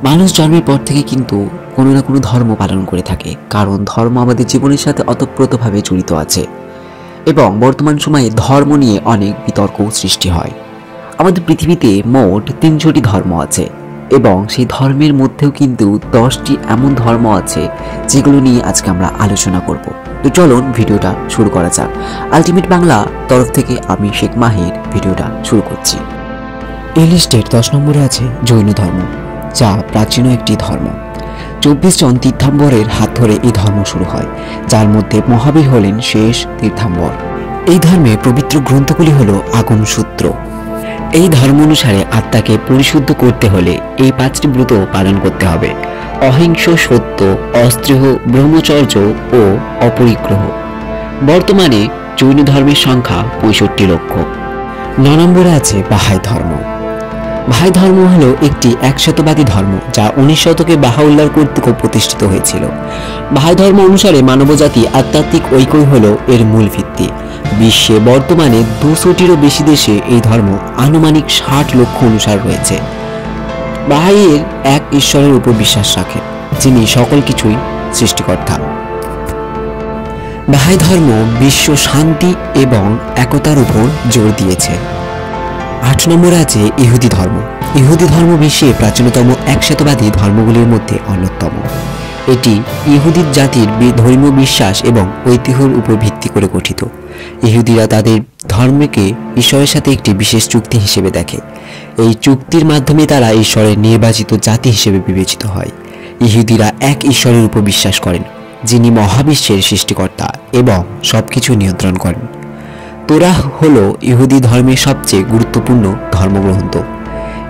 মানুষ জন্মের পর থেকে কিন্তু কোনো না কোনো ধর্ম পালন করে থাকে, কারণ ধর্ম আমাদের জীবনের সাথে ওতপ্রোতভাবে জড়িত আছে এবং বর্তমান সময়ে ধর্ম নিয়ে অনেক বিতর্ক সৃষ্টি হয়। আমাদের পৃথিবীতে মোট ৩০০টি ধর্ম আছে এবং সেই ধর্মের মধ্যেও কিন্তু 10টি এমন ধর্ম আছে যেগুলো নিয়ে আজকে আমরা আলোচনা করব। তো চলুন ভিডিওটা শুরু করা যাক। আলটিমেট বাংলা তরফ থেকে আমি শেখ মাহির ভিডিওটা শুরু করছি। এই লিস্টের 10 নম্বরে আছে জৈন ধর্ম, যা প্রাচীন একটি ধর্ম। 24 জন তীর্থাম্বরের হাত ধরে এই ধর্ম শুরু হয়, যার মধ্যে মহাবীর হলেন শেষ তীর্থাম্বর। এই ধর্মে পবিত্র গ্রন্থগুলি হলো আগম সূত্র। এই ধর্ম অনুসারে আত্মাকে পরিশুদ্ধ করতে হলে এই 5টি ব্রত পালন করতে হবে: অহিংস, সত্য, অস্ত্রেহ, ব্রহ্মচর্য ও অপরিগ্রহ। বর্তমানে জৈন ধর্মের সংখ্যা 65 লক্ষ। 9 নম্বরে আছে বাহাই ধর্ম। বাহাই ধর্ম হলো একটি একশতবাদী ধর্ম, যা 19 শতকে বাহাউল্লাহ কর্তৃক প্রতিষ্ঠিত হয়েছিল। বাহাই ধর্ম অনুসারে মানবজাতি আধ্যাত্মিক ঐক্যই হলো এর মূল ভিত্তি। বিশ্বে বর্তমানে 200টিরও বেশি দেশে এই ধর্ম আনুমানিক 60 লক্ষ অনুসার রয়েছে। বাহাইয়ের এক ঈশ্বরের উপর বিশ্বাস রাখে, যিনি সকল কিছুই সৃষ্টিকর্তা। বাহাই ধর্ম বিশ্ব শান্তি এবং একতার উপর জোর দিয়েছে। 8 নম্বরে আছে ইহুদি ধর্ম। ইহুদি ধর্ম বিশ্বের প্রাচীনতম একশতবাদী ধর্মগুলির মধ্যে অন্যতম। এটি ইহুদি জাতির ধর্মীয় বিশ্বাস এবং ঐতিহ্যের উপর ভিত্তি করে গঠিত। ইহুদিরা তাদের ধর্মকে ঈশ্বরের সাথে একটি বিশেষ চুক্তি হিসেবে দেখে। এই চুক্তির মাধ্যমে তারা ঈশ্বরের নির্বাচিত জাতি হিসেবে বিবেচিত হয়। ইহুদিরা এক ঈশ্বরের উপর বিশ্বাস করেন, যিনি মহাবিশ্বের সৃষ্টিকর্তা এবং সবকিছু নিয়ন্ত্রণ করেন। তোরাহ হলো ইহুদি ধর্মের সবচেয়ে গুরুত্বপূর্ণ ধর্মগ্রন্থ।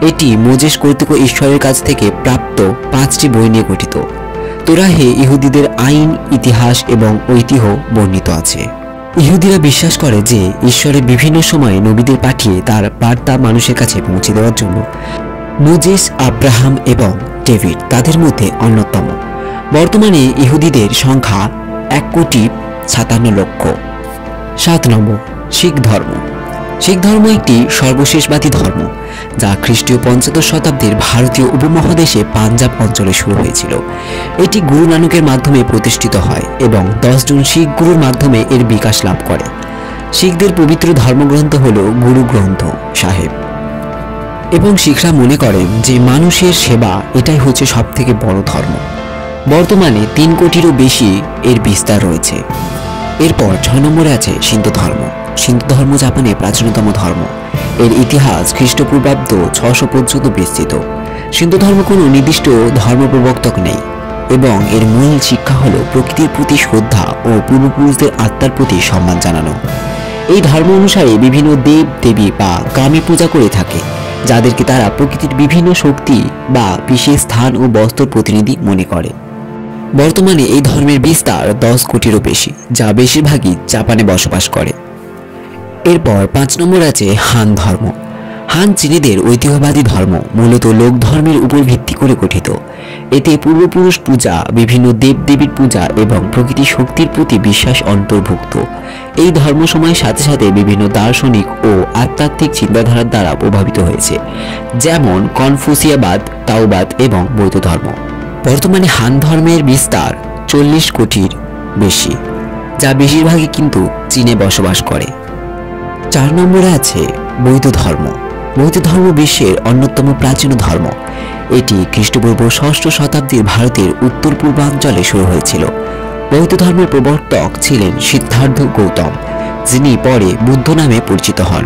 এটি মোজেস কর্তৃক ঈশ্বরের কাছ থেকে প্রাপ্ত 5টি বই নিয়ে গঠিত। তোরাহে ইহুদিদের আইন, ইতিহাস এবং ঐতিহ্য বর্ণিত আছে। ইহুদিরা বিশ্বাস করে যে ঈশ্বরের বিভিন্ন সময়ে নবীদের পাঠিয়ে তার বার্তা মানুষের কাছে পৌঁছে দেওয়ার জন্য। মোজেস, আব্রাহাম এবং ডেভিড তাদের মধ্যে অন্যতম। বর্তমানে ইহুদিদের সংখ্যা 1,57,00,000। 7 নম্বর শিখ ধর্ম। শিখ ধর্ম একটি সর্বশেষবাদী ধর্ম, যা খ্রিস্টীয় 15 শতাব্দীর ভারতীয় উপমহাদেশে পাঞ্জাব অঞ্চলে শুরু হয়েছিল। এটি গুরু নানকের মাধ্যমে প্রতিষ্ঠিত হয় এবং 10 জন শিখ গুরুর মাধ্যমে এর বিকাশ লাভ করে। শিখদের পবিত্র ধর্মগ্রন্থ হল গুরু গ্রন্থ সাহেব এবং শিখরা মনে করেন যে মানুষের সেবা এটাই হচ্ছে সবথেকে বড় ধর্ম। বর্তমানে 3 কোটিরও বেশি এর বিস্তার রয়েছে। এরপর 6 নম্বরে আছে সিন্ধু ধর্ম। সিন্ধু ধর্ম জাপানের প্রাচীনতম ধর্ম। এর ইতিহাস খ্রিস্টপূর্বাব্দ 600 পর্যন্ত বিস্তৃত। সিন্ধু ধর্ম কোনো নির্দিষ্ট ধর্ম প্রবর্তক নেই এবং এর মূল শিক্ষা হলো প্রকৃতির প্রতি শ্রদ্ধা ও পূর্বপুরুষদের আত্মার প্রতি সম্মান জানানো। এই ধর্ম অনুসারে বিভিন্ন দেব দেবী বা কামি পূজা করে থাকে, যাদেরকে তারা প্রকৃতির বিভিন্ন শক্তি বা বিশেষ স্থান ও বস্তুর প্রতিনিধি মনে করে। বর্তমানে এই ধর্মের বিস্তার 10 কোটিরও বেশি, যা বেশিরভাগই জাপানে বসবাস করে। এরপর 5 নম্বর আছে হান ধর্ম। হান চীনেদের ঐতিহ্যবাদী ধর্ম, মূলত লোক ধর্মের উপর ভিত্তি করে গঠিত। এতে পূর্বপুরুষ পূজা, বিভিন্ন দেবদেবীর পূজা এবং প্রকৃতি শক্তির প্রতি বিশ্বাস অন্তর্ভুক্ত। এই ধর্ম সময়ের সাথে সাথে বিভিন্ন দার্শনিক ও আধ্যাত্মিক চিন্তাধারার দ্বারা প্রভাবিত হয়েছে, যেমন কনফুসিয়াবাদ, তাওবাদ এবং বৌদ্ধ ধর্ম। বর্তমানে হান ধর্মের বিস্তার 40 কোটির বেশি, যা বেশিরভাগই কিন্তু চীনে বসবাস করে। 4 নম্বরে আছে বৌদ্ধ ধর্ম। বৌদ্ধ ধর্ম বিশ্বের অন্যতম প্রাচীন ধর্ম। এটি খ্রিস্টপূর্ব 6ষ্ঠ শতাব্দীর ভারতের উত্তর পূর্বাঞ্চলে শুরু হয়েছিল। বৌদ্ধ ধর্মের প্রবর্তক ছিলেন সিদ্ধার্থ গৌতম, যিনি পরে বুদ্ধ নামে পরিচিত হন।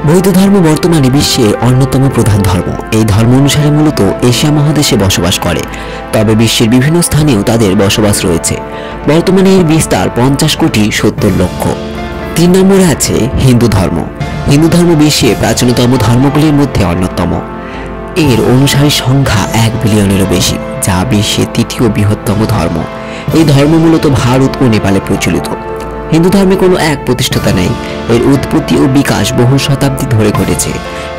বৌদ্ধ ধর্ম বর্তমানে বিশ্বের অন্যতম প্রধান ধর্ম। এই ধর্ম অনুসারে মূলত এশিয়া মহাদেশে বসবাস করে, তবে বিশ্বের বিভিন্ন স্থানেও তাদের বসবাস রয়েছে। বর্তমানে এর বিস্তার 50,70,00,000। 3 নম্বরে আছে হিন্দু ধর্ম। হিন্দু ধর্ম বিশ্বের প্রাচীনতম ধর্মগুলির মধ্যে অন্যতম। এর অনুসারী সংখ্যা 1 বিলিয়নেরও বেশি, যা বিশ্বের 3য় বৃহত্তম ধর্ম। এই ধর্ম মূলত ভারত ও নেপালে প্রচলিত। হিন্দু ধর্মে কোনো এক প্রতিষ্ঠাতা নেই। এর উৎপত্তি ও বিকাশ বহু শতাব্দী ধরে ঘটেছে।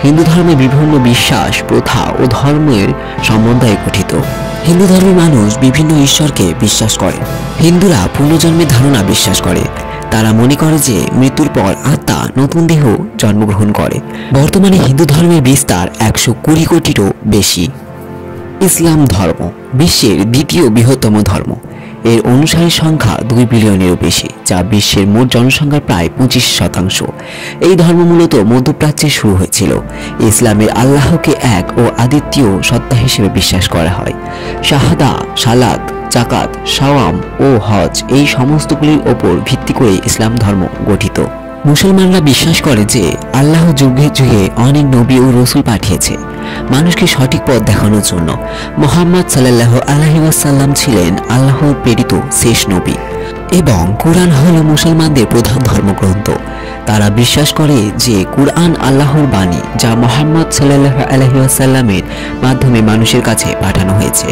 হিন্দু ধর্মে বিভিন্ন বিশ্বাস, প্রথা ও ধর্মের সমন্বয়ে গঠিত। হিন্দু ধর্মের মানুষ বিভিন্ন ঈশ্বরকে বিশ্বাস করে। হিন্দুরা পুনর্জন্মের ধারণা বিশ্বাস করে। তারা মনে করে যে মৃত্যুর পর আত্মা নতুন দেহ জন্মগ্রহণ করে। বর্তমানে হিন্দু ধর্মের বিস্তার 120 কোটিরও বেশি। ইসলাম ধর্ম বিশ্বের দ্বিতীয় বৃহত্তম ধর্ম। এর অনুসারী সংখ্যা 2 বিলিয়নেরও বেশি, যা বিশ্বের মোট জনসংখ্যার প্রায় 25%। এই ধর্ম মূলত মধ্যপ্রাচ্যে শুরু হয়েছিল। ইসলামের আল্লাহকে এক ও অদ্বিতীয় সত্তা হিসেবে বিশ্বাস করা হয়। শাহাদা, সালাত, জাকাত, সাওয়াম ও হজ এই সমস্তগুলির ওপর ভিত্তি করে ইসলাম ধর্ম গঠিত। মুসলমানরা বিশ্বাস করে যে আল্লাহ যুগে যুগে অনেক নবী ও রসুল পাঠিয়েছে মানুষকে সঠিক পথ দেখানোর জন্য। মুহাম্মদ সাল্লাল্লাহু আলাইহি ওয়াসাল্লাম ছিলেন আল্লাহর প্রেরিত শেষ নবী এবং কুরআন হলো মুসলমানদের প্রধান ধর্মগ্রন্থ। তারা বিশ্বাস করে যে কুরআন আল্লাহর বাণী, যা মুহাম্মদ সাল্লাল্লাহু আলাইহি ওয়াসাল্লামের মাধ্যমে মানুষের কাছে পাঠানো হয়েছে।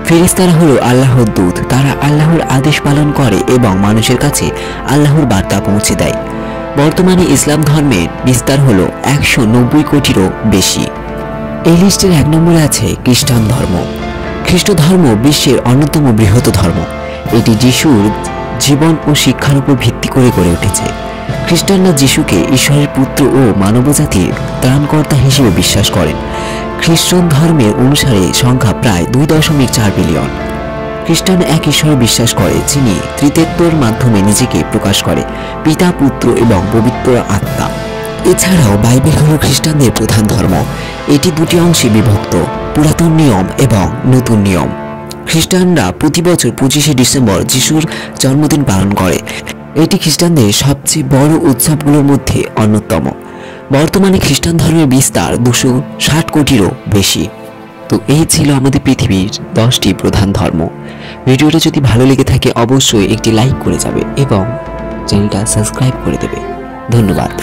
ফেরেশতারা হলো আল্লাহর দূত, তারা আল্লাহর আদেশ পালন করে এবং মানুষের কাছে আল্লাহর বার্তা পৌঁছে দেয়। বর্তমানে ইসলাম ধর্মের বিস্তার হলো 190 কোটিরও বেশি। এই লিস্টের 1 নম্বরে আছে খ্রিস্টান ধর্ম। খ্রিস্ট ধর্ম বিশ্বের অন্যতম বৃহৎ ধর্ম। এটি যিশুর জীবন ও শিক্ষার উপর ভিত্তি করে গড়ে উঠেছে। খ্রিস্টানরা যিশুকে ঈশ্বরের পুত্র ও মানবজাতির ত্রাণকর্তা হিসেবে বিশ্বাস করেন। খ্রিস্টান ধর্মের অনুসারে সংখ্যা প্রায় 2.4 বিলিয়ন। খ্রিস্টান এক ঈশ্বরে বিশ্বাস করে, যিনি ত্রিত্বের মাধ্যমে নিজেকে প্রকাশ করে, পিতা, পুত্র এবং পবিত্র আত্মা। এছাড়াও বাইবেল হল খ্রিস্টানদের প্রধান ধর্ম। এটি 2টি অংশে বিভক্ত, পুরাতন নিয়ম এবং নতুন নিয়ম। খ্রিস্টানরা প্রতি বছর 25শে ডিসেম্বর যিশুর জন্মদিন পালন করে। এটি খ্রিস্টানদের সবচেয়ে বড় উৎসবগুলোর মধ্যে অন্যতম। বর্তমানে খ্রিস্টান ধর্মের বিস্তার 260 কোটিরও বেশি। তো এই ছিল আমাদের পৃথিবীর 10টি প্রধান ধর্ম। ভিডিওটা যদি ভালো লেগে থাকে অবশ্যই একটি লাইক করে যাবে এবং চ্যানেলটা সাবস্ক্রাইব করে দেবে। ধন্যবাদ।